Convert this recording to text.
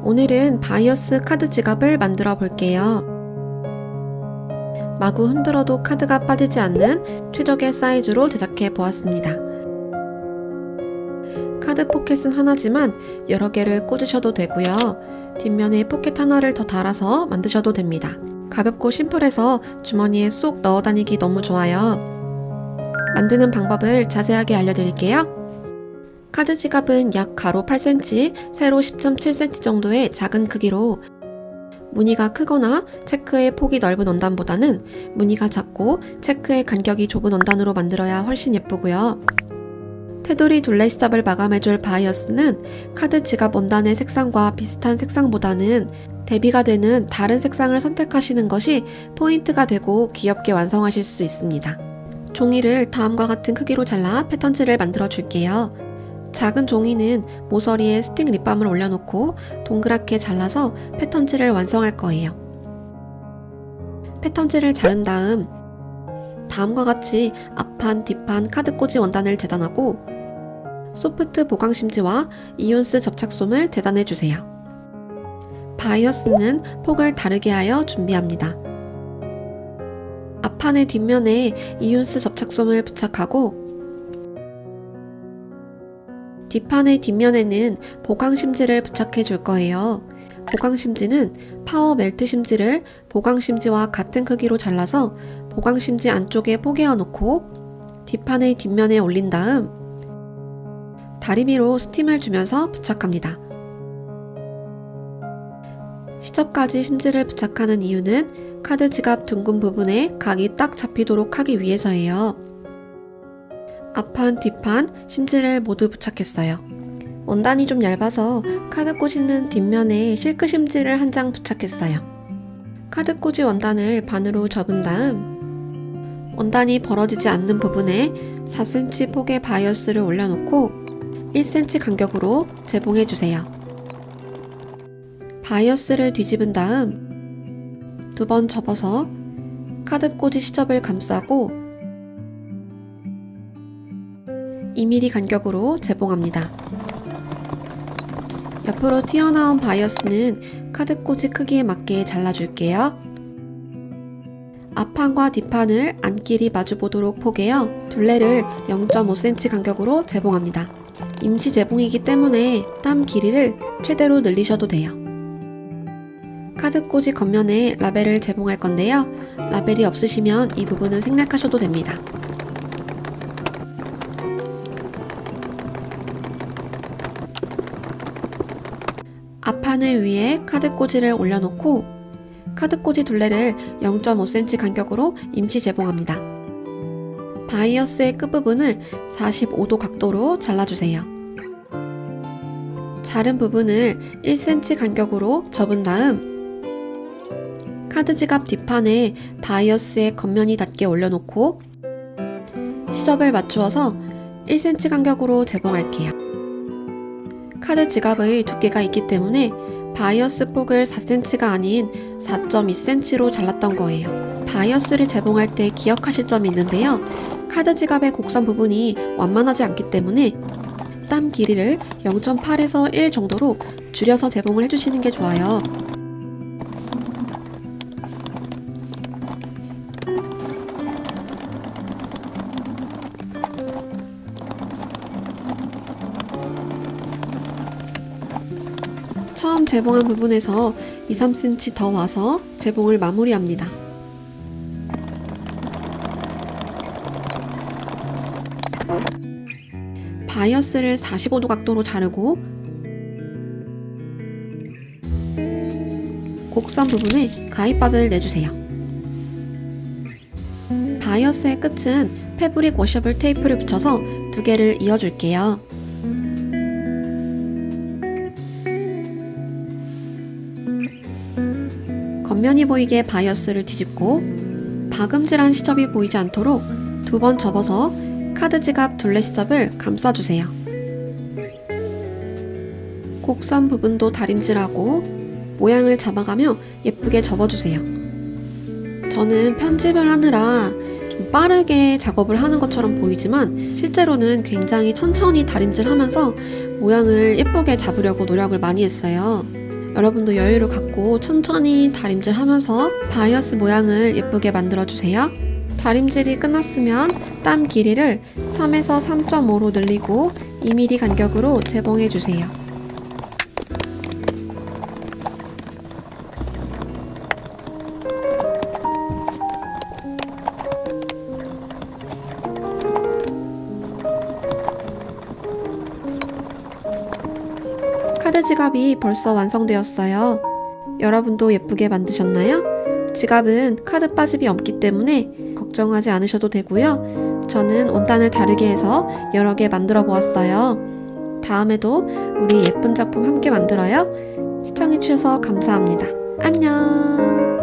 오늘은 바이어스 카드 지갑을 만들어 볼게요. 마구 흔들어도 카드가 빠지지 않는 최적의 사이즈로 제작해 보았습니다. 카드 포켓은 하나지만 여러 개를 꽂으셔도 되고요. 뒷면에 포켓 하나를 더 달아서 만드셔도 됩니다. 가볍고 심플해서 주머니에 쏙 넣어 다니기 너무 좋아요. 만드는 방법을 자세하게 알려드릴게요. 카드 지갑은 약 가로 8cm, 세로 10.7cm 정도의 작은 크기로 무늬가 크거나 체크의 폭이 넓은 원단보다는 무늬가 작고 체크의 간격이 좁은 원단으로 만들어야 훨씬 예쁘고요. 테두리 둘레 시접을 마감해줄 바이어스는 카드 지갑 원단의 색상과 비슷한 색상보다는 대비가 되는 다른 색상을 선택하시는 것이 포인트가 되고 귀엽게 완성하실 수 있습니다. 종이를 다음과 같은 크기로 잘라 패턴지를 만들어 줄게요. 작은 종이는 모서리에 스틱 립밤을 올려놓고 동그랗게 잘라서 패턴지를 완성할 거예요. 패턴지를 자른 다음 다음과 같이 앞판, 뒷판 카드 꽂이 원단을 재단하고 소프트 보강 심지와 이온스 접착솜을 재단해 주세요. 바이어스는 폭을 다르게 하여 준비합니다. 앞판의 뒷면에 이온스 접착솜을 부착하고 뒷판의 뒷면에는 보강 심지를 부착해 줄 거예요. 보강 심지는 파워 멜트 심지를 보강 심지와 같은 크기로 잘라서 보강 심지 안쪽에 포개어 놓고 뒷판의 뒷면에 올린 다음 다리미로 스팀을 주면서 부착합니다. 시접까지 심지를 부착하는 이유는 카드 지갑 둥근 부분에 각이 딱 잡히도록 하기 위해서예요. 앞판, 뒷판, 심지를 모두 부착했어요. 원단이 좀 얇아서 카드 꽂이는 뒷면에 실크 심지를 한 장 부착했어요. 카드 꽂이 원단을 반으로 접은 다음 원단이 벌어지지 않는 부분에 4cm 폭의 바이어스를 올려놓고 1cm 간격으로 재봉해주세요. 바이어스를 뒤집은 다음 두 번 접어서 카드 꽂이 시접을 감싸고 2mm 간격으로 재봉합니다. 옆으로 튀어나온 바이어스는 카드 꽂이 크기에 맞게 잘라줄게요. 앞판과 뒷판을 안끼리 마주보도록 포개어 둘레를 0.5cm 간격으로 재봉합니다. 임시 재봉이기 때문에 땀 길이를 최대로 늘리셔도 돼요. 카드 꽂이 겉면에 라벨을 재봉할 건데요. 라벨이 없으시면 이 부분은 생략하셔도 됩니다. 앞판을 위에 카드 꽂이를 올려놓고 카드 꽂이 둘레를 0.5cm 간격으로 임시 재봉합니다. 바이어스의 끝부분을 45도 각도로 잘라주세요. 자른 부분을 1cm 간격으로 접은 다음 카드 지갑 뒷판에 바이어스의 겉면이 닿게 올려놓고 시접을 맞추어서 1cm 간격으로 재봉할게요. 카드 지갑의 두께가 있기 때문에 바이어스 폭을 4cm가 아닌 4.2cm로 잘랐던 거예요. 바이어스를 재봉할 때 기억하실 점이 있는데요. 카드 지갑의 곡선 부분이 완만하지 않기 때문에 땀 길이를 0.8에서 1 정도로 줄여서 재봉을 해주시는 게 좋아요. 처음 재봉한 부분에서 2-3cm 더 와서 재봉을 마무리합니다. 바이어스를 45도 각도로 자르고 곡선 부분에 가위밥을 내주세요. 바이어스의 끝은 패브릭 워셔블 테이프를 붙여서 두 개를 이어줄게요. 겉면이 보이게 바이어스를 뒤집고 박음질한 시접이 보이지 않도록 두 번 접어서 카드 지갑 둘레 시접을 감싸주세요. 곡선 부분도 다림질하고 모양을 잡아가며 예쁘게 접어주세요. 저는 편집을 하느라 좀 빠르게 작업을 하는 것처럼 보이지만 실제로는 굉장히 천천히 다림질하면서 모양을 예쁘게 잡으려고 노력을 많이 했어요. 여러분도 여유를 갖고 천천히 다림질 하면서 바이어스 모양을 예쁘게 만들어주세요. 다림질이 끝났으면 땀 길이를 3에서 3.5로 늘리고 2mm 간격으로 재봉해주세요. 카드 지갑이 벌써 완성되었어요. 여러분도 예쁘게 만드셨나요? 지갑은 카드 빠짐이 없기 때문에 걱정하지 않으셔도 되고요. 저는 원단을 다르게 해서 여러 개 만들어 보았어요. 다음에도 우리 예쁜 작품 함께 만들어요. 시청해주셔서 감사합니다. 안녕!